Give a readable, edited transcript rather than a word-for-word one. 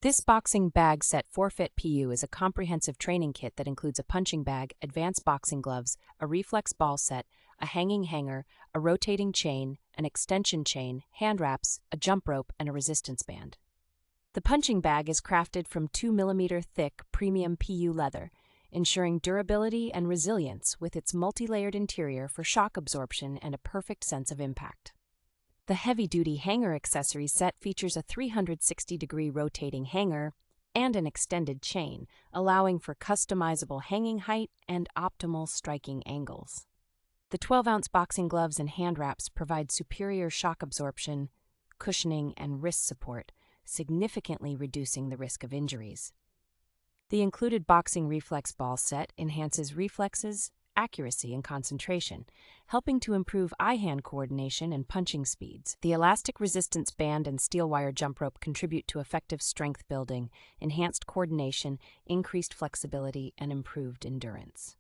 This boxing bag set forfeit PU is a comprehensive training kit that includes a punching bag, advanced boxing gloves, a reflex ball set, a hanging hanger, a rotating chain, an extension chain, hand wraps, a jump rope, and a resistance band. The punching bag is crafted from 2 mm thick premium PU leather, ensuring durability and resilience with its multi-layered interior for shock absorption and a perfect sense of impact. The heavy-duty hanger accessory set features a 360-degree rotating hanger and an extended chain, allowing for customizable hanging height and optimal striking angles. The 12-ounce boxing gloves and hand wraps provide superior shock absorption, cushioning, and wrist support, significantly reducing the risk of injuries. The included boxing reflex ball set enhances reflexes, accuracy, and concentration, helping to improve eye-hand coordination and punching speeds. The elastic resistance band and steel wire jump rope contribute to effective strength building, enhanced coordination, increased flexibility, and improved endurance.